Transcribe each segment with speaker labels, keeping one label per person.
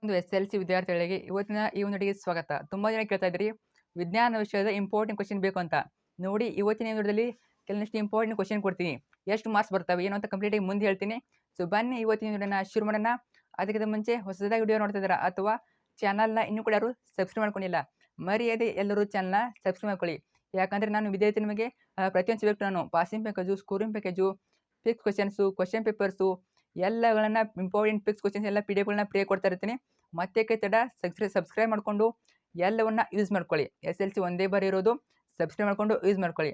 Speaker 1: ಒಂದು SLC ವಿದ್ಯಾರ್ಥಿಗಳಿಗೆ ಇವತ್ತಿನ ಈ ಒಂದು ವಿಡಿಯೋಗೆ ಸ್ವಾಗತ. ತುಂಬಾ ಜನ ಕೇಳ್ತಾ ಇದ್ರಿ ವಿಜ್ಞಾನ ವಿಷಯದ ಇಂಪಾರ್ಟೆಂಟ್ ಕ್ವೆಶ್ಚನ್ ಬೇಕು ಅಂತ. ನೋಡಿ ಇವತ್ತಿನ ಈ ವಿಡಿಯೋದಲ್ಲಿ ಕೆಲವೊಂದಿಷ್ಟು ಇಂಪಾರ್ಟೆಂಟ್ ಕ್ವೆಶ್ಚನ್ ಕೊಡ್ತೀನಿ. ಎಷ್ಟು ಮಾರ್ಕ್ಸ್ ಬರ್ತವೆ ಏನು ಅಂತ ಕಂಪ್ಲೀಟ್ ಆಗಿ ಮುಂದೆ ಹೇಳ್ತೀನಿ. ಸೊ ಬನ್ನಿ ಇವತ್ತಿನ ವಿಡಿಯೋನ ಶುರು ಮಾಡೋಣ. ಅದಕ್ಕಿಂತ ಮುಂಚೆ ಹೊಸದಾಗಿ ವಿಡಿಯೋ ನೋಡ್ತಾ ಇದ್ದೀರಾ ಅಥವಾ ಚಾನಲ್ನ ಇನ್ನೂ ಕೂಡ ಯಾರು ಸಬ್ಸ್ಕ್ರೈಬ್ ಮಾಡ್ಕೊಂಡಿಲ್ಲ, ಮರೆಯದೆ ಎಲ್ಲರೂ ಚಾನಲ್ನ ಸಬ್ಸ್ಕ್ರೈಬ್ ಮಾಡ್ಕೊಳ್ಳಿ. ಯಾಕಂದ್ರೆ ನಾನು ವಿದ್ಯಾರ್ಥಿ ನಿಮಗೆ ಪ್ರತಿಯೊಂದು ಸಬ್ಜೆಕ್ಟ್ ನಾನು passing package, scoring package, fix questions, question papers ಎಲ್ಲಗಳನ್ನ ಇಂಪಾರ್ಟೆಂಟ್ ಫಿಕ್ಸ್ ಕ್ವೆಶ್ಚನ್ಸ್ ಎಲ್ಲ PDF ಫ್ರೀ ಕೊಡ್ತಾ ಇರ್ತೀನಿ. ಮತ್ತೆ ತಡ ಸಬ್ಸ್ಕ್ರೈಬ್ ಮಾಡಿಕೊಂಡು ಎಲ್ಲವನ್ನ ಯೂಸ್ ಮಾಡ್ಕೊಳ್ಳಿ. SLC ಒಂದೇ ಬಾರಿ ಇರೋದು, ಸಬ್ಸ್ಕ್ರೈಬ್ ಮಾಡಿಕೊಂಡು ಯೂಸ್ ಮಾಡ್ಕೊಳ್ಳಿ.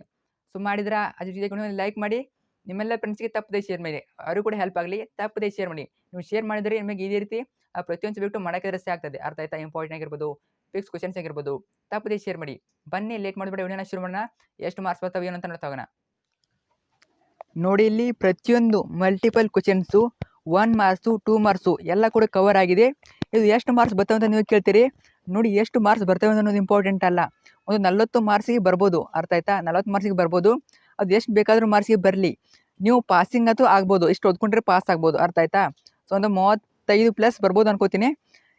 Speaker 1: ಸೊ ಮಾಡಿದ್ರ ಅದ್ರ ಜೊತೆಗೆ ಲೈಕ್ ಮಾಡಿ, ನಿಮ್ಮೆಲ್ಲ ಫ್ರೆಂಡ್ಸ್ಗೆ ತಪ್ಪದೆ ಶೇರ್ ಮಾಡಿ, ಅವರು ಕೂಡ ಹೆಲ್ಪ್ ಆಗಲಿ. ತಪ್ಪದೆ ಶೇರ್ ಮಾಡಿ, ನೀವು ಶೇರ್ ಮಾಡಿದರೆ ನಿಮಗೆ ಇದೇ ರೀತಿ ಪ್ರತಿಯೊಂದು ಸಬ್ಜೆಕ್ಟು ಮಾಡೋಕ್ಕೆ ರಸ್ತೆ ಆಗ್ತದೆ. ಅರ್ಥ ಆಯ್ತಾ? ಇಂಪಾರ್ಟೆಂಟ್ ಆಗಿರ್ಬೋದು, ಫಿಕ್ಸ್ ಕ್ವೆಶ್ಚನ್ಸ್ ಆಗಿರ್ಬೋದು, ತಪ್ಪದೆ ಶೇರ್ ಮಾಡಿ. ಬನ್ನಿ ಲೇಟ್ ಮಾಡಿಬಿಡಿ, ವಿಡಿಯೋನ ಶುರು ಮಾಡೋಣ. ಎಷ್ಟು ಮಾರ್ಕ್ಸ್ ಬರ್ತಾವೆ ಏನು ಅಂತ ನೋಡ್ತಾ ಹೋಗೋಣ. ನೋಡಿ ಇಲ್ಲಿ ಪ್ರತಿಯೊಂದು ಮಲ್ಟಿಪಲ್ ಕ್ವೆಶ್ಚನ್ಸು 1 ಮಾರ್ಕ್ಸು 2 ಮಾರ್ಕ್ಸು ಎಲ್ಲ ಕೂಡ ಕವರ್ ಆಗಿದೆ. ಇದು ಎಷ್ಟು ಮಾರ್ಕ್ಸ್ ಬರ್ತವೆ ಅಂತ ನೀವು ಕೇಳ್ತೀರಿ. ನೋಡಿ ಎಷ್ಟು ಮಾರ್ಕ್ಸ್ ಬರ್ತವೆ ಅನ್ನೋದು ಇಂಪಾರ್ಟೆಂಟ್ ಅಲ್ಲ. ಒಂದು 40 ಮಾರ್ಕ್ಸಿಗೆ ಬರ್ಬೋದು. ಅರ್ಥ ಆಯ್ತಾ? 40 ಮಾರ್ಕ್ಸಿಗೆ ಬರ್ಬೋದು. ಅದು ಎಷ್ಟು ಬೇಕಾದರೂ ಮಾರ್ಕ್ಸಿಗೆ ಬರಲಿ, ನೀವು ಪಾಸಿಂಗ್ ಅಂತೂ ಆಗ್ಬೋದು. ಇಷ್ಟು ಓದ್ಕೊಂಡ್ರೆ ಪಾಸ್ ಆಗ್ಬೋದು. ಅರ್ಥ ಆಯ್ತಾ? ಸೊ ಒಂದು 35+ ಬರ್ಬೋದು ಅನ್ಕೋತೀನಿ.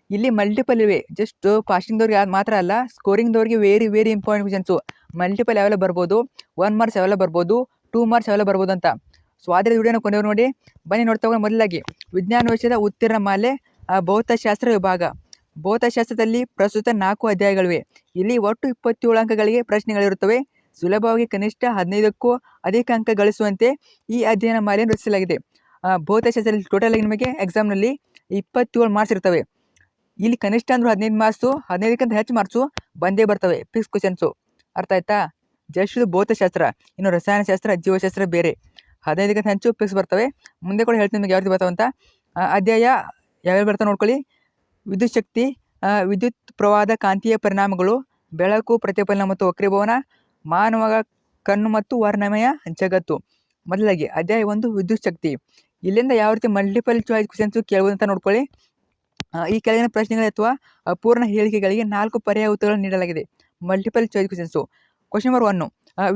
Speaker 1: ಇಲ್ಲಿ ಮಲ್ಟಿಪಲ್ ಇವೆ. ಜಸ್ಟ್ ಪಾಸಿಂಗ್ದವ್ರಿಗೆ ಮಾತ್ರ ಅಲ್ಲ, ಸ್ಕೋರಿಂಗ್ದವ್ರಿಗೆ ವೆರಿ ಇಂಪಾರ್ಟೆಂಟ್ ಕ್ವೆಶ್ಚನ್ಸು. ಮಲ್ಟಿಪಲ್ ಯಾವೆಲ್ಲ ಬರ್ಬೋದು, 1 ಮಾರ್ಕ್ಸ್ ಯಾವೆಲ್ಲ ಬರ್ಬೋದು, 2 ಮಾರ್ಕ್ಸ್ ಯಾವೆಲ್ಲ ಬರ್ಬೋದು ಅಂತ. ಸೊ ಆದರೆ ವಿಡಿಯೋನ ಕೊನೆಯವರು ನೋಡಿ. ಬನ್ನಿ ನೋಡ್ತಾ ಹೋಗೋಣ. ಮೊದಲಾಗಿ ವಿಜ್ಞಾನ ವಿಷಯದ ಉತ್ತೀರ್ಣ ಮಾಲೆ ಭೌತಶಾಸ್ತ್ರ ವಿಭಾಗ. ಭೌತಶಾಸ್ತ್ರದಲ್ಲಿ ಪ್ರಸ್ತುತ 4 ಅಧ್ಯಾಯಗಳಿವೆ. ಇಲ್ಲಿ ಒಟ್ಟು 27 ಅಂಕಗಳಿಗೆ ಪ್ರಶ್ನೆಗಳಿರುತ್ತವೆ. ಸುಲಭವಾಗಿ ಕನಿಷ್ಠ 15ಕ್ಕೂ ಅಧಿಕ ಅಂಕ ಗಳಿಸುವಂತೆ ಈ ಅಧ್ಯಯನ ಮಾಲೆಯನ್ನು ರಚಿಸಲಾಗಿದೆ. ಭೌತಶಾಸ್ತ್ರದಲ್ಲಿ ಟೋಟಲ್ ಆಗಿ ನಿಮಗೆ ಎಕ್ಸಾಮ್ನಲ್ಲಿ 27 ಮಾರ್ಕ್ಸ್ ಇರ್ತವೆ. ಇಲ್ಲಿ ಕನಿಷ್ಠ ಅಂದರೂ 15 ಮಾರ್ಕ್ಸು, 15ಕ್ಕಿಂತ ಹೆಚ್ಚು ಮಾರ್ಕ್ಸು ಬಂದೇ ಬರ್ತವೆ ಫಿಕ್ಸ್ ಕ್ವೆಶ್ಚನ್ಸು. ಅರ್ಥ ಆಯ್ತಾ? ಜಸ್ಟ್ ಇದು ಭೌತಶಾಸ್ತ್ರ. ಇನ್ನು ರಸಾಯನಶಾಸ್ತ್ರ, ಜೀವಶಾಸ್ತ್ರ ಬೇರೆ. 15ಕ್ಕಿಂತ ಹೆಚ್ಚು ಫಿಕ್ಸ್ ಬರ್ತವೆ. ಮುಂದೆ ಕೂಡ ಹೇಳ್ತೀನಿ ನಿಮಗೆ ಯಾವ ರೀತಿ ಬರ್ತಾವೆ ಅಂತ. ಅಧ್ಯಾಯ ಯಾವ್ಯಾವ ಬರ್ತಾವೆ ನೋಡ್ಕೊಳ್ಳಿ. ವಿದ್ಯುತ್ ಶಕ್ತಿ, ವಿದ್ಯುತ್ ಪ್ರವಾಹದ ಕಾಂತೀಯ ಪರಿಣಾಮಗಳು, ಬೆಳಕು, ಪ್ರತಿಫಲನ ಮತ್ತು ವಕ್ರೀಭವನ, ಮಾನವ ಕಣ್ಣು ಮತ್ತು ವರ್ಣಮಯ ಜಗತ್ತು. ಮೊದಲಾಗಿ ಅಧ್ಯಾಯ 1 ವಿದ್ಯುತ್ ಶಕ್ತಿ. ಇಲ್ಲಿಂದ ಯಾವ ರೀತಿ ಮಲ್ಟಿಪಲ್ ಚಾಯ್ಸ್ ಕ್ವೆಶ್ಚನ್ಸು ಕೇಳ್ಬೋದು ಅಂತ ನೋಡ್ಕೊಳ್ಳಿ. ಈ ಕೆಳಗಿನ ಪ್ರಶ್ನೆಗಳು ಅಥವಾ ಅಪೂರ್ಣ ಹೇಳಿಕೆಗಳಿಗೆ 4 ಪರ್ಯಾಯ ಉತ್ತರಗಳನ್ನು ನೀಡಲಾಗಿದೆ. Multiple choice questions. Question number 1,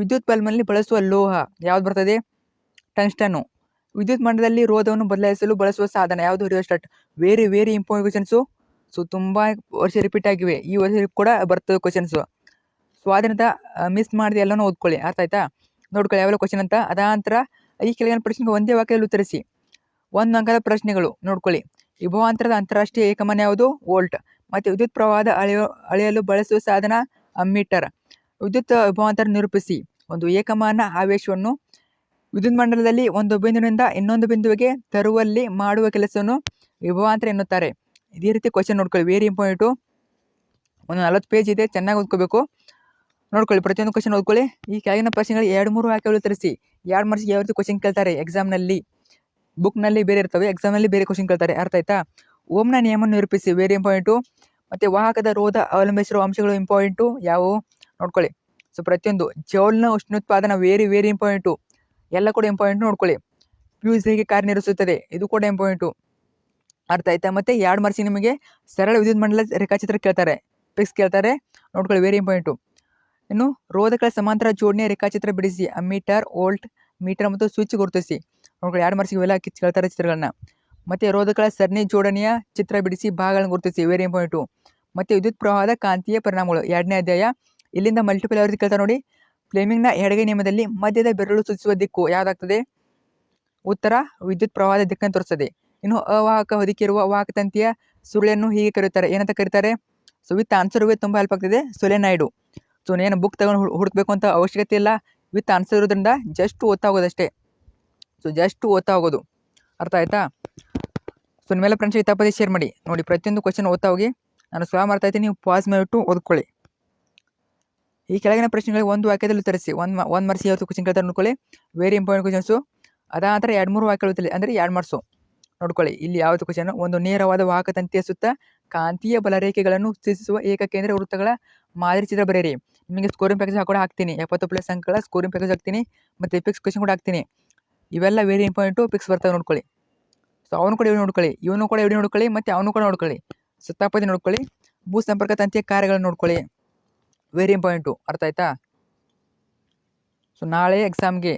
Speaker 1: ವಿದ್ಯುತ್ ಬಲ್ಬ್ನಲ್ಲಿ ಬಳಸುವ ಲೋಹ ಯಾವ್ದು ಬರ್ತದೆ? ಟಂಗ್ಸ್ಟನ್ನು. ವಿದ್ಯುತ್ ಮಂಡಲದಲ್ಲಿ ರೋಧವನ್ನು ಬದಲಾಯಿಸಲು ಬಳಸುವ ಸಾಧನ ಯಾವುದು? Rheostat. Very important questions. So ತುಂಬ ವರ್ಷ ರಿಪೀಟ್ ಆಗಿವೆ. ಈ ವರ್ಷ ಕೂಡ ಬರ್ತದೆ ಕ್ವೆಶ್ಚನ್ಸು. ಸ್ವಾಧೀನದ ಮಿಸ್ ಮಾಡಿದೆ ಎಲ್ಲನೂ ಓದ್ಕೊಳ್ಳಿ. ಅರ್ಥ ಆಯ್ತಾ? ನೋಡ್ಕೊಳ್ಳಿ ಯಾವೆಲ್ಲ ಕ್ವೆಶ್ಚನ್ ಅಂತ. ಅದಾನಂತರ ಈ ಕೆಳಗಿನ ಪ್ರಶ್ನೆಗೆ ಒಂದೇ ವಾಕ್ಯದಲ್ಲಿ ಉತ್ತರಿಸಿ. 1 ಅಂಕದ ಪ್ರಶ್ನೆಗಳು ನೋಡ್ಕೊಳ್ಳಿ. ವಿಭವಾಂತರದ ಅಂತಾರಾಷ್ಟ್ರೀಯ ಏಕಮಾನ ಯಾವುದು? ವೋಲ್ಟ್. ಮತ್ತು ವಿದ್ಯುತ್ ಪ್ರವಾಹದ ಅಳೆಯಲು ಬಳಸುವ ಸಾಧನ ಅಮ್ಮೀಟರ್. ವಿದ್ಯುತ್ ವಿಭವಾಂತರ ನಿರೂಪಿಸಿ. ಒಂದು ಏಕಮಾನ ಆವೇಶವನ್ನು ವಿದ್ಯುತ್ ಮಂಡಲದಲ್ಲಿ ಒಂದು ಬಿಂದುವಿನಿಂದ ಇನ್ನೊಂದು ಬಿಂದುವಿಗೆ ತರುವಲ್ಲಿ ಮಾಡುವ ಕೆಲಸವನ್ನು ವಿಭವಾಂತರ ಎನ್ನುತ್ತಾರೆ. ಇದೇ ರೀತಿ ಕ್ವೆಶ್ಚನ್ ನೋಡ್ಕೊಳ್ಳಿ. Very important. ಒಂದು 40 ಪೇಜ್ ಇದೆ, ಚೆನ್ನಾಗಿ ಓದ್ಕೋಬೇಕು. ನೋಡ್ಕೊಳ್ಳಿ, ಪ್ರತಿಯೊಂದು ಕ್ವೆಶ್ಚನ್ ಓದ್ಕೊಳ್ಳಿ. ಈ ಕೆಳಗಿನ ಪ್ರಶ್ನೆಗಳಿಗೆ 2-3 ವಾಕ್ಯಗಳು ಉತ್ತರಿಸಿ. 2 ಮಾರ್ಕ್ಸ್ಗೆ ಯಾವ ರೀತಿ ಕ್ವೆಶ್ಚನ್ ಕೇಳ್ತಾರೆ ಎಕ್ಸಾಮ್ನಲ್ಲಿ. ಬುಕ್ನಲ್ಲಿ ಬೇರೆ ಇರ್ತವೆ, ಎಕ್ಸಾಮ್ನಲ್ಲಿ ಬೇರೆ ಕ್ವೆಶ್ಚನ್ ಕೇಳ್ತಾರೆ. ಅರ್ಥ ಆಯ್ತಾ? ಓಮ್ನ ನಿಯಮವನ್ನು ನಿರೂಪಿಸಿ. Very important. ಮತ್ತು ವಾಹಕದ ರೋಧ ಅವಲಂಬಿಸಿರುವ ಅಂಶಗಳು ಇಂಪಾರ್ಟೆಂಟು ಯಾವುವು ನೋಡ್ಕೊಳ್ಳಿ. ಸೊ ಪ್ರತಿಯೊಂದು ಜೌಲ್ನ ಉಷ್ಣೋತ್ಪಾದನ ವೆರಿ ಇಂಪಾರ್ಟೆಂಟು. ಎಲ್ಲ ಕೂಡ ಇಂಪಾರ್ಟೆಂಟ್ ನೋಡ್ಕೊಳ್ಳಿ. ಫ್ಯೂಸ್ ಹೇಗೆ ಕಾರ್ಯನಿರ್ವಹಿಸುತ್ತದೆ ಇದು ಕೂಡ ಇಂಪಾರ್ಟೆಂಟು. ಅರ್ಥ ಆಯ್ತಾ? ಮತ್ತು 2 ಮಾರ್ಕ್ಸಿಗೆ ನಿಮಗೆ ಸರಳ ವಿದ್ಯುತ್ ಮಂಡಲ ರೇಖಾಚಿತ್ರ ಕೇಳ್ತಾರೆ, ಫಿಕ್ಸ್ ಕೇಳ್ತಾರೆ. ನೋಡ್ಕೊಳ್ಳಿ, ವೆರಿ ಇಂಪಾರ್ಟೆಂಟು. ಇನ್ನು ರೋಧಕಗಳ ಸಮಾಂತರ ಜೋಡಣೆಯ ರೇಖಾಚಿತ್ರ ಬಿಡಿಸಿ. ಅಮ್ಮೀಟರ್, ವೋಲ್ಟ್ ಮೀಟರ್ ಮತ್ತು ಸ್ವಿಚ್ ಗುರುತಿಸಿ. ನೋಡ್ಕೊಳ್ಳಿ, 2 ಮಾರ್ಕ್ಸಿಗೆ ಇವೆಲ್ಲ ಕೇಳ್ತಾರೆ ಚಿತ್ರಗಳನ್ನ. ಮತ್ತು ರೋಧಕಗಳ ಸರಣಿ ಜೋಡಣೆಯ ಚಿತ್ರ ಬಿಡಿಸಿ ಭಾಗಗಳನ್ನು ಗುರುತಿಸಿ. Very important. ಮತ್ತು ವಿದ್ಯುತ್ ಪ್ರವಾಹದ ಕಾಂತೀಯ ಪರಿಣಾಮಗಳು 2ನೇ ಅಧ್ಯಾಯ. ಇಲ್ಲಿಂದ ಮಲ್ಟಿಪಲ್ ಯಾವ ರೀತಿ ಕೇಳ್ತಾರೆ ನೋಡಿ. ಫ್ಲೇಮಿಂಗ್ನ ಎಡಗೈ ನಿಯಮದಲ್ಲಿ ಮಧ್ಯದ ಬೆರಳು ಸೂಚಿಸುವ ದಿಕ್ಕು ಯಾವುದಾಗ್ತದೆ? ಉತ್ತರ ವಿದ್ಯುತ್ ಪ್ರವಾಹದ ದಿಕ್ಕನ್ನು ತೋರಿಸ್ತದೆ. ಇನ್ನು ಅವಾಹಕ ಹೊದಿಕಿರುವ ವಾಹಕ ತಂತಿಯ ಸುರುಳಿಯನ್ನು ಹೀಗೆ ಕರೆಯುತ್ತಾರೆ, ಏನಂತ ಕರೀತಾರೆ? ಸೊ ವಿತ್ ಆನ್ಸರ್ ತುಂಬ ಹೆಲ್ಪ್ ಆಗ್ತದೆ. ಸೊಲೆನಾಯ್ಡು. ಸೊ ಏನು ಬುಕ್ ತಗೊಂಡು ಹುಡುಕ್ಬೇಕು ಅಂತ ಅವಶ್ಯಕತೆ ಇಲ್ಲ. ವಿತ್ ಆನ್ಸರ್ ಇರೋದ್ರಿಂದ ಜಸ್ಟ್ ಓದ್ತಾ ಹೋಗೋದಷ್ಟೇ. ಸೊ ಜಸ್ಟ್ ಓದ್ತಾ ಹೋಗೋದು. ಅರ್ಥ ಆಯ್ತಾ? ಸೊ ನಿಮ್ಮೆಲ್ಲ ಫ್ರೆಂಡ್ಸ್ಗೆ ತಪ್ಪದೇ ಶೇರ್ ಮಾಡಿ. ನೋಡಿ, ಪ್ರತಿಯೊಂದು ಕ್ವೆಶ್ಚನ್ ಓದ್ತಾ ಹೋಗಿ. ನಾನು ಸಾಲ್ವ್ ಮಾಡ್ತಾ ಇದ್ದೀನಿ, ನೀವು ಪಾಸ್ ಮಾಡಿಬಿಟ್ಟು ಓದ್ಕೊಳ್ಳಿ. ಈ ಕೆಳಗಿನ ಪ್ರಶ್ನೆಗಳಿಗೆ 1 ವಾಕ್ಯದಲ್ಲಿ ಉತ್ತರಿಸಿ. 1 ಮಾರ್ಕ್ಸ್ ಯಾವತ್ತು ಕ್ವೆಶ್ಚನ್ ಕೇಳ್ತಾರೆ ನೋಡ್ಕೊಳ್ಳಿ. Very important ಕ್ವೆಶ್ಚನ್ಸು. ಅದಾನಂತರ 2-3 ವಾಕ್ಯಗಳು ಉತ್ತರಿಸಿ, ಅಂದರೆ 2 ಮಾರ್ಕ್ಸು. ನೋಡ್ಕೊಳ್ಳಿ, ಇಲ್ಲಿ ಯಾವುದು ಕ್ವೆಶ್ಚನ್. ಒಂದು ನೇರವಾದ ವಾಹಕ ತಂತಿಯ ಸುತ್ತ ಕಾಂತೀಯ ಬಲರೇಖೆಗಳನ್ನು ಸೂಚಿಸುವ ಏಕಕೇಂದ್ರ ವೃತ್ತಗಳ ಮಾದರಿ ಚಿತ್ರ ಬರೆಯಿರಿ. ನಿಮಗೆ ಸ್ಕೋರಿಂಗ್ ಪ್ಯಾಕೇಜ್ ಕೂಡ ಹಾಕ್ತೀನಿ. 70+ ಅಂಕಗಳ ಸ್ಕೋರಿಂಗ್ ಪ್ಯಾಕೇಜ್ ಹಾಕ್ತೀನಿ. ಮತ್ತು ಫಿಕ್ಸ್ ಕ್ವೆಶ್ಚನ್ ಕೂಡ ಹಾಕ್ತೀನಿ. ಇವೆಲ್ಲ ವೆರಿ ಇಂಪಾರ್ಟೆಂಟು, ಫಿಕ್ಸ್ ಬರ್ತವೆ ನೋಡ್ಕೊಳ್ಳಿ. ಸೊ ಅವನು ಕೂಡ ಇವೆ ನೋಡ್ಕೊಳ್ಳಿ, ಇವನು ಕೂಡ ಇವೆ ನೋಡ್ಕೊಳ್ಳಿ, ಮತ್ತು ಅವನು ಕೂಡ ನೋಡ್ಕೊಳ್ಳಿ. ಸೊ ತಪ್ಪದೆ ನೋಡ್ಕೊಳ್ಳಿ. ಭೂ ಸಂಪರ್ಕ ತಂತಿಯ ಕಾರ್ಯಗಳನ್ನು ನೋಡ್ಕೊಳ್ಳಿ. Very important. ಅರ್ಥ ಆಯ್ತಾ? ಸೊ ನಾಳೆ ಎಕ್ಸಾಮ್ಗೆ,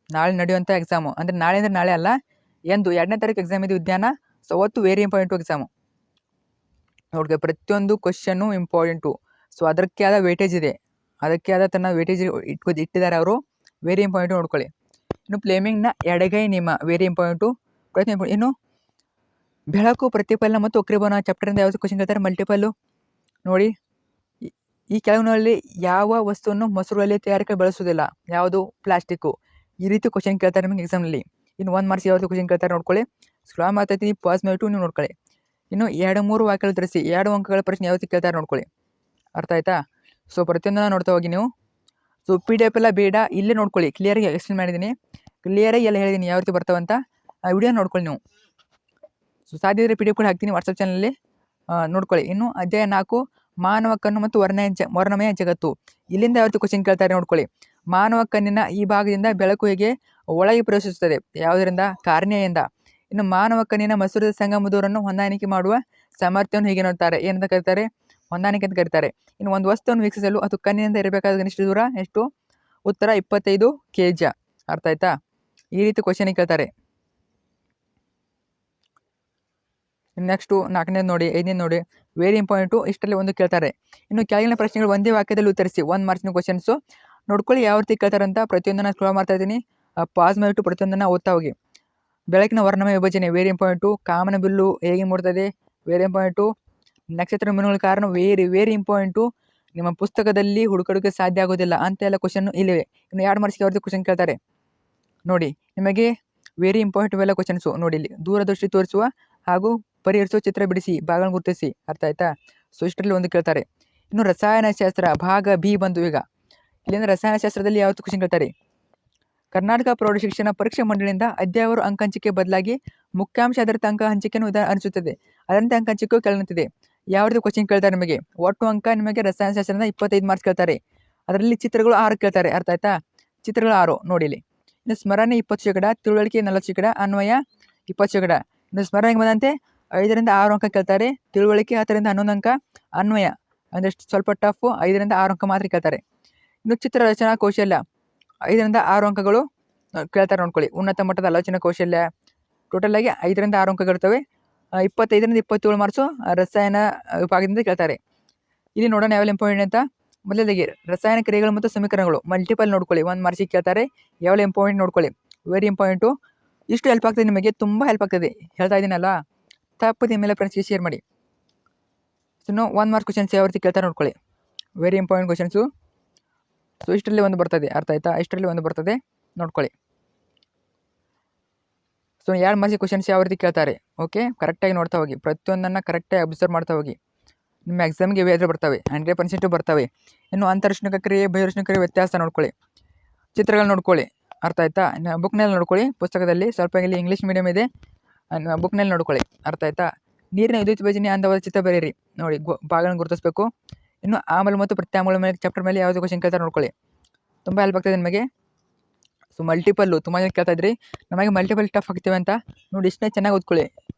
Speaker 1: ನಾಳೆ ನಡೆಯುವಂಥ ಎಕ್ಸಾಮು, ಅಂದರೆ ನಾಳೆ ಅಂದರೆ ನಾಳೆ ಅಲ್ಲ, ಎಂದು 2ನೇ ತಾರೀಕು ಎಕ್ಸಾಮ್ ಇದೆ ವಿಜ್ಞಾನ. ಸೊ ಅವತ್ತು ವೆರಿ ಇಂಪಾರ್ಟೆಂಟು ಎಕ್ಸಾಮು. ನೋಡ್ಕೊಳ್ಳಿ, ಪ್ರತಿಯೊಂದು ಕ್ವಶನ್ನು ಇಂಪಾರ್ಟೆಂಟು. ಸೊ ಅದಕ್ಕೆ ಆದ ವೇಟೇಜ್ ಇದೆ, ಅದಕ್ಕೆ ಆದ ತನ್ನ ವೇಟೇಜ್ ಇಟ್ಟಿದ್ದಾರೆ ಅವರು. ವೆರಿ ಇಂಪಾರ್ಟೆಂಟು ನೋಡ್ಕೊಳ್ಳಿ. ಇನ್ನು ಫ್ಲೇಮಿಂಗ್ನ ಎಡಗೈ ನಿಯಮ ವೆರಿ ಇಂಪಾರ್ಟೆಂಟು. ಇನ್ನು ಬೆಳಕು, ಪ್ರತಿಫಲನ ಮತ್ತು ವಕ್ರೀಭವನ ಚಾಪ್ಟರಿಂದ ಯಾವುದು ಕ್ವಶನ್ ಕೇಳ್ತಾರೆ? ಮಲ್ಟಿಪಲ್ಲು. ನೋಡಿ, ಈ ಕೆಳಗಿನಲ್ಲಿ ಯಾವ ವಸ್ತುವನ್ನು ಮೊಸರಲ್ಲಿ ತಯಾರಿಕೆ ಬಳಸುವುದಿಲ್ಲ? ಯಾವುದು? ಪ್ಲಾಸ್ಟಿಕ್ಕು. ಈ ರೀತಿ ಕ್ವಶನ್ ಕೇಳ್ತಾರೆ ನಿಮಗೆ ಎಕ್ಸಾಮ್ನಲ್ಲಿ. ಇನ್ನು 1 ಮಾರ್ಕ್ಸ್ ಯಾವುದು ಕ್ವಶನ್ ಕೇಳ್ತಾರೆ ನೋಡ್ಕೊಳ್ಳಿ. ಸ್ಕ್ರಾಲ್ ಮಾಡ್ತಾಯಿದ್ದೀನಿ, ಪಾಸ್ ಮಾಡಿಬಿಟ್ಟು ನೀವು ನೋಡ್ಕೊಳ್ಳಿ. ಇನ್ನು 2-3 ವಾಕ್ಯಗಳು ತರಿಸಿ 2 ಅಂಕಗಳ ಪ್ರಶ್ನೆ ಯಾವತ್ತು ಕೇಳ್ತಾರೆ ನೋಡ್ಕೊಳ್ಳಿ. ಅರ್ಥ ಆಯ್ತಾ? ಸೊ ಪ್ರತಿಯೊಂದನ್ನು ನೋಡ್ತಾ ಹೋಗಿ ನೀವು. ಸೊ PDF ಎಲ್ಲ ಬೇಡ, ಇಲ್ಲೇ ನೋಡ್ಕೊಳ್ಳಿ. ಕ್ಲಿಯರಾಗಿ ಎಕ್ಸ್ಪ್ಲೇನ್ ಮಾಡಿದ್ದೀನಿ, ಕ್ಲಿಯರಾಗಿ ಎಲ್ಲ ಹೇಳಿದ್ದೀನಿ ಯಾವ ರೀತಿ ಬರ್ತಾವಂತ. ಆ ವಿಡಿಯೋ ನೋಡ್ಕೊಳ್ಳಿ ನೀವು. ಸೊ ಸಾಧ್ಯ ಇದ್ದರೆ PDF ಕೂಡ ಹಾಕ್ತೀನಿ ವಾಟ್ಸಪ್ ಚಾನಲಲ್ಲಿ, ನೋಡ್ಕೊಳ್ಳಿ. ಇನ್ನು ಅಧ್ಯಾಯ 4 ಮಾನವ ಕಣ್ಣು ಮತ್ತು ವರ್ಣಮಯ ಜಗತ್ತು. ಇಲ್ಲಿಂದ ಯಾವ ರೀತಿ ಕ್ವಶನ್ ಕೇಳ್ತಾರೆ ನೋಡ್ಕೊಳ್ಳಿ. ಮಾನವ ಕಣ್ಣಿನ ಈ ಭಾಗದಿಂದ ಬೆಳಕು ಹೇಗೆ ಒಳಗೆ ಪ್ರವೇಶಿಸುತ್ತದೆ? ಯಾವುದರಿಂದ? ಕಾರ್ನಿಯಿಂದ. ಇನ್ನು ಮಾನವ ಕಣ್ಣಿನ ಮಸೂರದ ಸಂಗಮ ಹೊಂದಾಣಿಕೆ ಮಾಡುವ ಸಾಮರ್ಥ್ಯವನ್ನು ಹೇಗೆ ನೋಡ್ತಾರೆ? ಏನಂತ ಕರೀತಾರೆ? ಹೊಂದಾಣಿಕೆ ಅಂತ ಕರೀತಾರೆ. ಇನ್ನು ಒಂದು ವಸ್ತುವನ್ನು ವೀಕ್ಷಿಸಲು ಅದು ಕಣ್ಣಿನಿಂದ ಇರಬೇಕಾದ ಕನಿಷ್ಠ ದೂರ ಎಷ್ಟು? ಉತ್ತರ 25 kg. ಅರ್ಥ ಆಯ್ತಾ? ಈ ರೀತಿ ಕ್ವಶನ್ ಕೇಳ್ತಾರೆ. ನೆಕ್ಸ್ಟು 4ನೇದು ನೋಡಿ, 5ನೇದು ನೋಡಿ, ವೆರಿ ಇಂಪಾರ್ಟೆಂಟು. ಇಷ್ಟರಲ್ಲಿ ಒಂದು ಕೇಳ್ತಾರೆ. ಇನ್ನು ಕೆಳಗಿನ ಪ್ರಶ್ನೆಗಳು ಒಂದೇ ವಾಕ್ಯದಲ್ಲಿ ಉತ್ತರಿಸಿ. 1 ಮಾರ್ಕ್ಸ್ನ ಕ್ವಶನ್ಸು ನೋಡ್ಕೊಳ್ಳಿ ಯಾವ ರೀತಿ ಕೇಳ್ತಾರೆ ಅಂತ. ಪ್ರತಿಯೊಂದನ್ನು ಸ್ಕ್ರೋಲ್ ಮಾಡ್ತಾ ಇದ್ದೀನಿ, ಪಾಸ್ ಮಾಡಿಬಿಟ್ಟು ಪ್ರತಿಯೊಂದನ್ನು ಓದ್ತಾ ಹೋಗಿ. ಬೆಳಕಿನ ವರ್ಣಮಯ ವಿಭಜನೆ ವೆರಿ ಇಂಪಾರ್ಟೆಂಟು. ಕಾಮನ ಬಿಲ್ಲು ಹೇಗೆ ಮೂಡ್ತದೆ? Very important. ನಕ್ಷತ್ರ ಮೀನುಗಳ ಕಾರಣ ವೆರಿ ಇಂಪಾರ್ಟೆಂಟು. ನಿಮ್ಮ ಪುಸ್ತಕದಲ್ಲಿ ಹುಡುಕೋದಕ್ಕೆ ಸಾಧ್ಯ ಆಗೋದಿಲ್ಲ ಅಂತೆಲ್ಲ ಕ್ವಶನ್ ಇಲ್ಲಿವೆ. ಇನ್ನು 2 ಮಾರ್ಕ್ಸ್ಗೆ ಅವ್ರದ್ದು ಕ್ವಶನ್ ಕೇಳ್ತಾರೆ ನೋಡಿ. ನಿಮಗೆ ವೆರಿ ಇಂಪಾರ್ಟೆಂಟ್ ಇವೆಲ್ಲ ಕ್ವಶನ್ಸು ನೋಡಿ. ಇಲ್ಲಿ ದೂರದೃಷ್ಟಿ ತೋರಿಸುವ ಹಾಗೂ ಪರಿಹರಿಸುವ ಚಿತ್ರ ಬಿಡಿಸಿ, ಭಾಗಗಳನ್ನು ಗುರುತಿಸಿ. ಅರ್ಥ ಆಯ್ತಾ? ಸೊ ಇಷ್ಟರಲ್ಲಿ ಒಂದು ಕೇಳ್ತಾರೆ. ಇನ್ನು ರಸಾಯನಶಾಸ್ತ್ರ ಭಾಗ ಬಿ ಬಂದು ಈಗ. ಇಲ್ಲಿಂದ ರಸಾಯನಶಾಸ್ತ್ರದಲ್ಲಿ ಯಾವತ್ತು ಕ್ವಶನ್ ಕೇಳ್ತಾರೆ? ಕರ್ನಾಟಕ ಪ್ರೌಢಶಿಕ್ಷಣ ಪರೀಕ್ಷಾ ಮಂಡಳಿಯಿಂದ ಅಧ್ಯಾಯವಾರು ಅಂಕ ಹಂಚಿಕೆ ಬದಲಾಗಿ ಮುಖ್ಯಾಂಶ ಆಧಾರಿತ ಅಂಕ ಹಂಚಿಕೆಯನ್ನು ಅನಿಸುತ್ತದೆ. ಅದರಂತೆ ಅಂಕ ಹಂಚಿಕೆಯು ಕೆಳಗಿನಂತಿದೆ. ಯಾವ ರೀತಿ ಕ್ವಶನ್ ಕೇಳ್ತಾರೆ ನಿಮಗೆ? ಒಟ್ಟು ಅಂಕ ನಿಮಗೆ ರಸಾಯನಶಾಸ್ತ್ರದಿಂದ 25 ಮಾರ್ಕ್ಸ್ ಕೇಳ್ತಾರೆ. ಅದರಲ್ಲಿ ಚಿತ್ರಗಳು 6 ಕೇಳ್ತಾರೆ. ಅರ್ಥ ಆಯ್ತಾ? ಚಿತ್ರಗಳು 6 ನೋಡಿ ಇಲ್ಲಿ. ಇನ್ನು ಸ್ಮರಣೆ 20%, ತಿಳುವಳಿಕೆ 40%, ಅನ್ವಯ 20%. ಇನ್ನು ಸ್ಮರಣೆಗೆ ಬಂದಂತೆ 5ರಿಂದ 6 ಅಂಕ ಕೇಳ್ತಾರೆ. ತಿಳುವಳಿಕೆ 10ರಿಂದ 11 ಅಂಕ. ಅನ್ವಯ ಅಂದರೆ ಸ್ವಲ್ಪ ಟಫ್, 5ರಿಂದ 6 ಅಂಕ ಮಾತ್ರ ಕೇಳ್ತಾರೆ. ಇನ್ನು ಚಿತ್ರ ರಚನಾ ಕೌಶಲ್ಯ 5ರಿಂದ 6 ಅಂಕಗಳು ಕೇಳ್ತಾರೆ ನೋಡ್ಕೊಳ್ಳಿ. ಉನ್ನತ ಮಟ್ಟದ ಆಲೋಚನಾ ಕೌಶಲ್ಯ ಟೋಟಲ್ ಆಗಿ 5ರಿಂದ 6 ಅಂಕಗಳಿರ್ತವೆ. 25ರಿಂದ 27 ಮಾರ್ಕ್ಸು ರಸಾಯನ ವಿಭಾಗದಿಂದ ಕೇಳ್ತಾರೆ. ಇಲ್ಲಿ ನೋಡೋಣ ಯಾವೆಲ್ಲ ಇಂಪಾರ್ಟೆಂಟ್ ಅಂತ. ಮೊದಲದಾಗಿ ರಸಾಯನ ಕ್ರಿಯೆಗಳು ಮತ್ತು ಸಮೀಕರಣಗಳು ಮಲ್ಟಿಪಲ್ ನೋಡ್ಕೊಳ್ಳಿ. 1 ಮಾರ್ಕ್ಸಿಗೆ ಕೇಳ್ತಾರೆ. ಯಾವೆಲ್ಲ ಇಂಪಾರ್ಟೆಂಟ್ ನೋಡ್ಕೊಳ್ಳಿ, ವೆರಿ ಇಂಪಾರ್ಟೆಂಟು. ಇಷ್ಟು ಹೆಲ್ಪ್ ಆಗ್ತದೆ ನಿಮಗೆ, ತುಂಬ ಹೆಲ್ಪ್ ಆಗ್ತದೆ ಹೇಳ್ತಾ ಇದ್ದೀನಲ್ಲ. ತಪ್ಪದೆ ಮೇಲೆ ಫ್ರೆಂಡ್ಸ್ಗೆ ಶೇರ್ ಮಾಡಿ. ಇನ್ನು 1 ಮಾರ್ಕ್ಸ್ ಕ್ವಶನ್ಸ್ ಯಾವ ರೀತಿ ಕೇಳ್ತಾರೆ ನೋಡ್ಕೊಳ್ಳಿ, ವೆರಿ ಇಂಪಾರ್ಟೆಂಟ್ ಕ್ವಶನ್ಸು. ಸೊ ಇಷ್ಟರಲ್ಲಿ ಒಂದು ಬರ್ತದೆ. ಅರ್ಥ ಆಯ್ತಾ? ಇಷ್ಟರಲ್ಲಿ ಒಂದು ಬರ್ತದೆ ನೋಡ್ಕೊಳ್ಳಿ. ಸೊ 2 ಮಾರ್ಕ್ಸ್ ಕ್ವಶನ್ಸ್ ಯಾವ ರೀತಿ ಕೇಳ್ತಾರೆ? ಓಕೆ, ಕರೆಕ್ಟಾಗಿ ನೋಡ್ತಾ ಹೋಗಿ, ಪ್ರತಿಯೊಂದನ್ನು ಕರೆಕ್ಟಾಗಿ ಅಬ್ಸರ್ವ್ ಮಾಡ್ತಾ ಹೋಗಿ. ನಿಮ್ಮ ಎಕ್ಸಾಮ್ಗೆ ಇವೆ ಬರ್ತವೆ, 100% ಬರ್ತವೆ. ಇನ್ನು ಅಂತರಶ್ನಿಕ ಕ್ರಿಯೆ, ಬಹಿರ್ಷ್ಣಿಕ ಕ್ರಿಯೆ ವ್ಯತ್ಯಾಸ ನೋಡ್ಕೊಳ್ಳಿ. ಚಿತ್ರಗಳು ನೋಡ್ಕೊಳ್ಳಿ. ಅರ್ಥ ಆಯ್ತಾ? ಬುಕ್ನಲ್ಲಿ ನೋಡ್ಕೊಳ್ಳಿ, ಪುಸ್ತಕದಲ್ಲಿ ಸ್ವಲ್ಪ ಇಲ್ಲಿ ಇಂಗ್ಲೀಷ್ ಮೀಡಿಯಮ್ ಇದೆ, ಬುಕ್ನಲ್ಲಿ ನೋಡ್ಕೊಳ್ಳಿ. ಅರ್ಥ ಆಯ್ತಾ? ನೀರಿನ ವಿದ್ಯುತ್ ವಿಭಜನೆ ಅಂದವಾದ ಚಿತ್ರ ಬರೀರಿ ನೋಡಿ, ಭಾಗಗಳನ್ನು ಗುರುತಿಸಬೇಕು. ಇನ್ನು ಆಮ್ಲ ಮತ್ತು ಪ್ರತ್ಯಾಮ್ಲ ಮೇಲೆ ಚಾಪ್ಟರ್ ಮೇಲೆ ಯಾವುದು ಕ್ವಶನ್ ಕೇಳ್ತಾರೆ ನೋಡ್ಕೊಳ್ಳಿ. ತುಂಬ ಹೆಲ್ಪ್ ಆಗ್ತದೆ ನಿಮಗೆ. ಸೊ ಮಲ್ಟಿಪಲ್ಲು ತುಂಬ ಜನ ಕೇಳ್ತಾ ಇದ್ರಿ, ನಮಗೆ ಮಲ್ಟಿಪಲ್ ಟಫ್ ಆಗ್ತೇವೆ ಅಂತ ನೋಡಿ. ಇಷ್ಟೇ ಚೆನ್ನಾಗಿ ಓದ್ಕೊಳ್ಳಿ.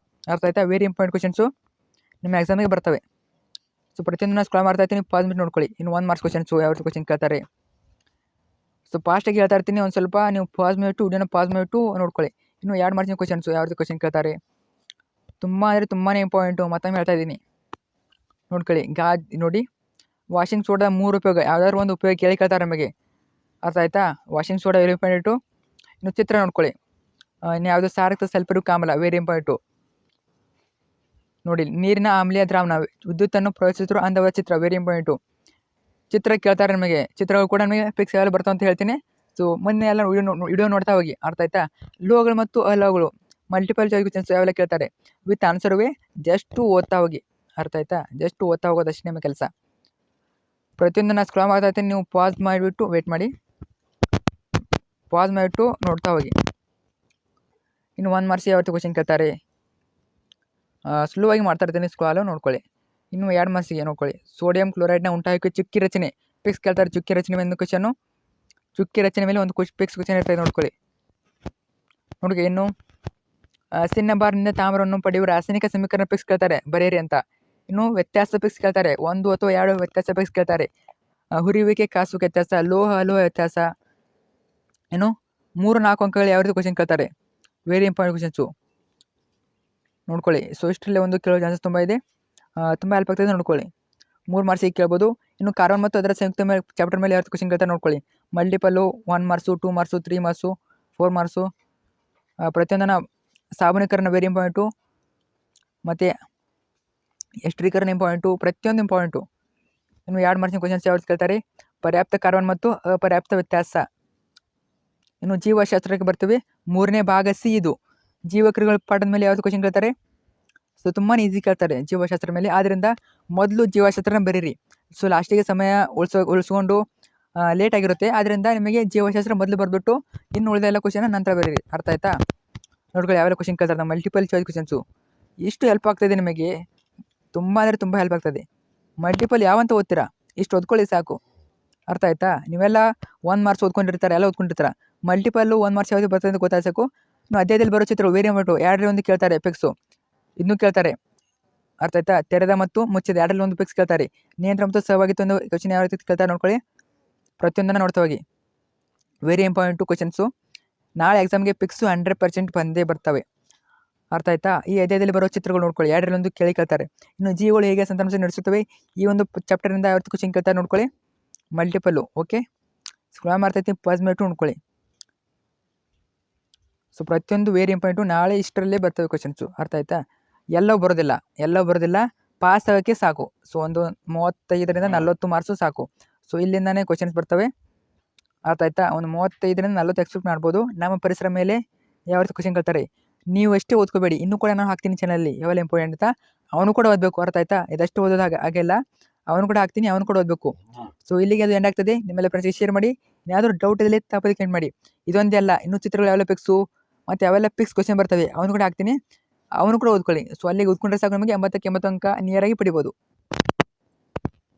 Speaker 1: ಅರ್ಥ ಆಯ್ತಾ? ವೆರಿ ಇಂಪಾರ್ಟೆಂಟ್ ಕ್ವಶನ್ಸು ನಿಮ್ಮ ಎಕ್ಸಾಮಿಗೆ ಬರ್ತವೆ. ಸೊ ಪ್ರತಿಯೊಂದನ್ನು ಸ್ಕ್ರಾಲ್ ಮಾಡ್ತಾ ಇರ್ತೀನಿ, ಪಾಸ್ ಮಾಡಿ ನೋಡ್ಕೊಳ್ಳಿ. ಇನ್ನು 1 ಮಾರ್ಕ್ಸ್ ಕ್ವಶನ್ಸು ಯಾವ ರೀತಿ ಕ್ವಶನ್ ಕೇಳ್ತಾರೆ. ಸೊ ಫಾಸ್ಟಾಗಿ ಹೇಳ್ತಾ ಇರ್ತೀನಿ, ಒಂದು ಸ್ವಲ್ಪ ನೀವು ಪಾಸ್ ಮಾಡಿಬಿಟ್ಟು ವಿಡಿಯೋನ ಪಾಸ್ ಮಾಡಿಬಿಟ್ಟು ನೋಡ್ಕೊಳ್ಳಿ. ಇನ್ನು 2 ಮಾರ್ಕ್ಸಿನ ಕ್ವಶನ್ಸು ಯಾವ ರೀತಿ ಕ್ವಶನ್ ಕೇಳ್ತಾರೆ. ತುಂಬ ಅಂದರೆ ತುಂಬಾ ಇಂಪಾರ್ಟೆಂಟು, ಮತ್ತೊಮ್ಮೆ ಹೇಳ್ತಾ ಇದ್ದೀನಿ ನೋಡ್ಕೊಳ್ಳಿ. ನೋಡಿ, ವಾಷಿಂಗ್ ಸೋಡಾ 3 ಉಪಯೋಗ, ಯಾವ್ದಾದ್ರು ಒಂದು ಉಪಯೋಗ ಕೇಳ್ತಾರೆ ನಮಗೆ. ಅರ್ಥ ಆಯ್ತಾ? Washing soda very important. ಇನ್ನು ಚಿತ್ರ ನೋಡ್ಕೊಳ್ಳಿ. ಇನ್ನು ಯಾವುದು ಸಾರಕ್ತ ಸಲ್ಫರಿಕ್ ಆಮ್ಲ ವೆರಿ ಇಂಪಾರ್ಟೆಂಟು ನೋಡಿ. ನೀರಿನ ಆಮ್ಲೀಯ ದ್ರಾವಣ ವಿದ್ಯುತ್ತನ್ನು ಪ್ರವೇಶಿಸಿದ್ರು ಅಂದವಾದ ಚಿತ್ರ ವೆರಿ ಇಂಪಾರ್ಟೆಂಟು. ಚಿತ್ರ ಕೇಳ್ತಾರೆ ನಮಗೆ, ಚಿತ್ರಗಳು ಕೂಡ ನಮಗೆ ಫಿಕ್ಸ್ ಯಾವಾಗ ಬರ್ತಾವೆ ಅಂತ ಹೇಳ್ತೀನಿ. ಸೊ ಮೊನ್ನೆ ಎಲ್ಲ ವಿಡಿಯೋ ನೋಡ್ತಾ ಹೋಗಿ. ಅರ್ಥ ಆಯ್ತಾ? ಲೋಹಗಳು ಮತ್ತು ಅಲೋಹಗಳು ಮಲ್ಟಿಪಲ್ ಚಾಯ್ಸ್ ಕ್ವಶನ್ಸ್ ಯಾವೆಲ್ಲ ಕೇಳ್ತಾರೆ ವಿತ್ ಆನ್ಸರ್ವೇ. ಜಸ್ಟ್ ಓದ್ತಾ ಹೋಗಿ. ಅರ್ಥ ಆಯ್ತಾ? ಜಸ್ಟ್ ಓದ್ತಾ ಹೋಗೋದು ಅಷ್ಟೇ ನಿಮ್ಮ ಕೆಲಸ. ಪ್ರತಿಯೊಂದನ್ನು ಸ್ಕ್ರಾಲ್ ಮಾಡ್ತಾ ಇರ್ತೀನಿ, ನೀವು ಪಾಸ್ ಮಾಡಿಬಿಟ್ಟು ವೇಟ್ ಮಾಡಿ, ಪಾಸ್ ಮಾಡಿಬಿಟ್ಟು ನೋಡ್ತಾ ಹೋಗಿ. ಇನ್ನು 1 ಮಾರ್ಕ್ಸ್ ಯಾವತ್ತು ಕ್ವಶನ್ ಕೇಳ್ತಾರೆ. ಸ್ಲೋವಾಗಿ ಮಾಡ್ತಾ ಇರ್ತೀನಿ, ಸ್ಕ್ರಾಲು ನೋಡ್ಕೊಳ್ಳಿ. ಇನ್ನು 2 ಮಾರ್ಕ್ಸಿಗೆ ನೋಡ್ಕೊಳ್ಳಿ. ಸೋಡಿಯಂ ಕ್ಲೋರೈಡ್ನ ಉಂಟಾಗಿ ಚುಕ್ಕಿ ರಚನೆ ಫಿಕ್ಸ್ ಕೇಳ್ತಾರೆ. ಚುಕ್ಕಿ ರಚನೆ ಮೇಲೆ ಒಂದು ಕ್ವಶನು, ಚುಕ್ಕಿ ರಚನೆ ಮೇಲೆ ಒಂದು ಫಿಕ್ಸ್ ಕ್ವಶನ್ ಇರ್ತದೆ ನೋಡ್ಕೊಳ್ಳಿ. ನೋಡಿ, ಇನ್ನು ಸಿನ್ನಬಾರ್ನಿಂದ ತಾಮ್ರವನ್ನು ಪಡೆಯುವ ರಾಸಾಯನಿಕ ಸಮೀಕರಣ ಫಿಕ್ಸ್ ಕೇಳ್ತಾರೆ, ಬರೆಯಿರಿ ಅಂತ. ಇನ್ನು ವ್ಯತ್ಯಾಸ ಫಿಕ್ಸ್ ಕೇಳ್ತಾರೆ, 1 ಅಥವಾ 2 ವ್ಯತ್ಯಾಸ ಫಿಕ್ಸ್ ಕೇಳ್ತಾರೆ. ಹುರಿಯುವಿಕೆ, ಕಾಸುವಿಕೆ ವ್ಯತ್ಯಾಸ, ಲೋಹ ಅಲೋಹ ವ್ಯತ್ಯಾಸ. ಇನ್ನು 3-4 ಅಂಕಗಳು ಯಾವ ರೀತಿ ಕ್ವಶನ್ ಕೇಳ್ತಾರೆ. ವೆರಿ ಇಂಪಾರ್ಟೆಂಟ್ ಕ್ವಶನ್ಸು ನೋಡ್ಕೊಳ್ಳಿ. ಸೊ ಇಷ್ಟರಲ್ಲೇ ಒಂದು ಕೇಳೋ ಚಾನ್ಸಸ್ ತುಂಬ ಇದೆ. ತುಂಬ ಹೆಲ್ಪ್ ಆಗ್ತದೆ ನೋಡ್ಕೊಳ್ಳಿ. 3 ಮಾರ್ಕ್ಸಿಗೆ ಕೇಳ್ಬೋದು. ಇನ್ನು ಕಾರ್ಬನ್ ಮತ್ತು ಅದರ ಸಂಯುಕ್ತ ಮೇಲೆ ಚಾಪ್ಟರ್ ಮೇಲೆ ಯಾವತ್ತು ಕ್ವಶನ್ ಕೇಳ್ತಾರೆ ನೋಡ್ಕೊಳ್ಳಿ. Multiple 1 marks, 2 marks, 3 marks, 4 marks. ಪ್ರತಿಯೊಂದನ ಸಾಬೂನೀಕರಣ ವೆರಿ ಇಂಪಾರ್ಟೆಂಟು, ಮತ್ತು ಎಸ್ಟ್ರೀಕರಣ ಇಂಪಾರ್ಟೆಂಟು, ಪ್ರತಿಯೊಂದು ಇಂಪಾರ್ಟೆಂಟು. ಇನ್ನು 2 ಮಾರ್ಕ್ಸಿನ ಕ್ವಶನ್ಸ್ ಯಾವ್ದು ಕೇಳ್ತಾರೆ, ಪರ್ಯಾಪ್ತ ಕಾರ್ಬನ್ ಮತ್ತು ಅಪರ್ಯಾಪ್ತ ವ್ಯತ್ಯಾಸ. ಇನ್ನು ಜೀವಶಾಸ್ತ್ರಕ್ಕೆ ಬರ್ತೀವಿ. 3ನೇ ಭಾಗ ಸಿ ಇದು. ಜೀವಕ್ರಿಯೆಗಳ ಪಾಠದ ಮೇಲೆ ಯಾವ್ದು ಕ್ವಶನ್ ಕೇಳ್ತಾರೆ, ಸೊ ತುಂಬಾ ಈಸಿ ಕೇಳ್ತಾರೆ ಜೀವಶಾಸ್ತ್ರ ಮೇಲೆ. ಆದ್ದರಿಂದ ಮೊದಲು ಜೀವಶಾಸ್ತ್ರನ ಬರೀರಿ. ಸೊ ಲಾಸ್ಟಿಗೆ ಸಮಯ ಉಳಿಸ್ಕೊಂಡು ಲೇಟ್ ಆಗಿರುತ್ತೆ. ಆದ್ದರಿಂದ ನಿಮಗೆ ಜೀವಶಾಸ್ತ್ರ ಮೊದಲು ಬರೆದ್ಬಿಟ್ಟು ಇನ್ನು ಉಳಿದ ಎಲ್ಲ ಕ್ವಶನ್ ನಂತರ ಬರೀರಿ. ಅರ್ಥ ಆಯ್ತಾ? ನೋಡ್ಕೊಳ್ಳಿ ಯಾವೆಲ್ಲ ಕ್ವಶನ್ ಕೇಳ್ತಾರೆ, ನಮ್ಮ ಮಲ್ಟಿಪಲ್ ಚಾಯ್ಸ್ ಕ್ವಶನ್ಸು. ಇಷ್ಟು ಹೆಲ್ಪ್ ಆಗ್ತದೆ ನಿಮಗೆ, ತುಂಬ ಅಂದರೆ ತುಂಬ ಹೆಲ್ಪ್ ಆಗ್ತದೆ. ಮಲ್ಟಿಪಲ್ ಯಾವಂತ ಓದ್ತೀರಾ, ಇಷ್ಟು ಓದ್ಕೊಳ್ಳಿ ಸಾಕು. ಅರ್ಥ ಆಯ್ತಾ? ನೀವೆಲ್ಲ 1 ಮಾರ್ಕ್ಸ್ ಓದ್ಕೊಂಡಿರ್ತಾರೆ, ಎಲ್ಲ ಓದ್ಕೊಂಡಿರ್ತಾರೆ. ಮಲ್ಟಿಪಲ್ಲು 1 ಮಾರ್ಕ್ಸ್ ಯಾವುದು ಬರ್ತದೆ ಅಂತ ಗೊತ್ತಾಗ ಸಾಕು. ಇನ್ನು ಅಧ್ಯಾಯದಲ್ಲಿ ಬರೋ ಚಿತ್ರ ವೇರಿ ಇಂಪಾರ್ಟು. 2ರಲ್ಲಿ ಒಂದು ಕೇಳ್ತಾರೆ ಎಫೆಕ್ಟ್ಸು, ಇನ್ನೂ ಕೇಳ್ತಾರೆ. ಅರ್ಥ ಆಯ್ತಾ? ತೆರೆದ ಮತ್ತು ಮುಚ್ಚಿದ 2ರಲ್ಲಿ ಒಂದು ಪಿಕ್ಸ್ ಕೇಳ್ತಾರೆ. ನಿಯಂತ್ರಣ ಮತ್ತು ಸಹಭಾಗಿತ್ವ ಒಂದು ಕ್ವಶನ್ ಯಾವ ರೀತಿ ಕೇಳ್ತಾರೆ ನೋಡ್ಕೊಳ್ಳಿ. ಪ್ರತಿಯೊಂದನ್ನು ನೋಡ್ತಾ ಹೋಗಿ, ವೆರಿ ಇಂಪಾರ್ಟೆಂಟು ಕ್ವಶನ್ಸು. ನಾಳೆ ಎಕ್ಸಾಮ್ಗೆ ಪಿಕ್ಸು 100% ಬಂದೇ ಬರ್ತವೆ. ಅರ್ಥ ಆಯ್ತಾ? ಈ ಅಧ್ಯಾಯದಲ್ಲಿ ಬರೋ ಚಿತ್ರಗಳು ನೋಡ್ಕೊಳ್ಳಿ. 2ರಲ್ಲಿ ಒಂದು ಕೇಳ್ತಾರೆ. ಇನ್ನು ಜೀವಿಗಳು ಹೇಗೆ ಸಂತಾನೋತ್ಪತ್ತಿ ನಡೆಸುತ್ತವೆ, ಈ ಒಂದು ಚಾಪ್ಟರಿಂದ ಯಾವತ್ತು ಕ್ವಶನ್ ಕೇಳ್ತಾರೆ ನೋಡ್ಕೊಳ್ಳಿ. ಮಲ್ಟಿಪಲ್ಲು ಓಕೆ. ಸ್ಕ್ರಾಮ್ ಅರ್ಥೈತಿ ಪಾಸ್ಮೇಟು ನೋಡ್ಕೊಳ್ಳಿ. ಸೊ ಪ್ರತಿಯೊಂದು ವೆರಿ ಇಂಪಾರ್ಟೆಂಟು. ನಾಳೆ ಇಷ್ಟರಲ್ಲೇ ಬರ್ತವೆ ಕ್ವಶನ್ಸು. ಅರ್ಥ ಆಯ್ತಾ? ಎಲ್ಲವೂ ಬರೋದಿಲ್ಲ, ಪಾಸ್ ಆಗೋಕ್ಕೆ ಸಾಕು. ಸೊ ಒಂದು 35ರಿಂದ 40 ಮಾರ್ಕ್ಸು ಸಾಕು. ಸೊ ಇಲ್ಲಿಂದಾನೇ ಕ್ವಶನ್ಸ್ ಬರ್ತವೆ. ಅರ್ಥ ಆಯ್ತಾ? ಒಂದು 35ರಿಂದ 40 ಎಕ್ಸ್ಪೆಕ್ಟ್ ಮಾಡ್ಬೋದು. ನಮ್ಮ ಪರಿಸರ ಮೇಲೆ ಯಾವ ರೀತಿ ಕ್ವಶನ್ ಕೇಳ್ತಾರೆ, ನೀವು ಅಷ್ಟೇ ಓದ್ಕೋಬೇಡಿ. ಇನ್ನೂ ಕೂಡ ನಾನು ಹಾಕ್ತೀನಿ ಚಾನಲಲ್ಲಿ ಯಾವೆಲ್ಲ ಇಂಪಾರ್ಟೆಂಟ್ ಅಂತ, ಅವನು ಕೂಡ ಓದಬೇಕು. ಅರ್ಥ ಆಯ್ತಾ? ಇದಷ್ಟು ಓದೋದು ಹಾಗೆಲ್ಲ ಅವನು ಕೂಡ ಹಾಕ್ತೀನಿ, ಅವನು ಕೂಡ ಓದಬೇಕು. ಸೊ ಇಲ್ಲಿಗೆ ಅದು ಎಂಡ್ ಆಗ್ತದೆ. ನಿಮ್ಮೆಲ್ಲ ಫ್ರೆಂಡ್ಸ್ಗೆ ಶೇರ್ ಮಾಡಿ. ಏನಾದರೂ ಡೌಟ್ ಇದ್ದಲ್ಲಿ ತಪ್ಪದೆ ಕಮೆಂಟ್ ಮಾಡಿ. ಇದೊಂದೇ ಅಲ್ಲ, ಇನ್ನೂ ಚಿತ್ರಗಳು ಯಾವೆಲ್ಲ ಪಿಕ್ಸು ಮತ್ತು ಯಾವೆಲ್ಲ ಪಿಕ್ಸ್ ಕ್ವಶನ್ ಬರ್ತವೆ ಅವನು ಕೂಡ ಹಾಕ್ತೀನಿ, ಅವನು ಕೂಡ ಓದ್ಕೊಳ್ಳಿ. ಸೊ ಅಲ್ಲಿಗೆ ಓದ್ಕೊಂಡ್ರೆ ಸಾಕು, ನಮಗೆ 80ಕ್ಕೆ 80 ಅಂಕ ನಿಯರಾಗಿ ಪಡಿಬೋದು.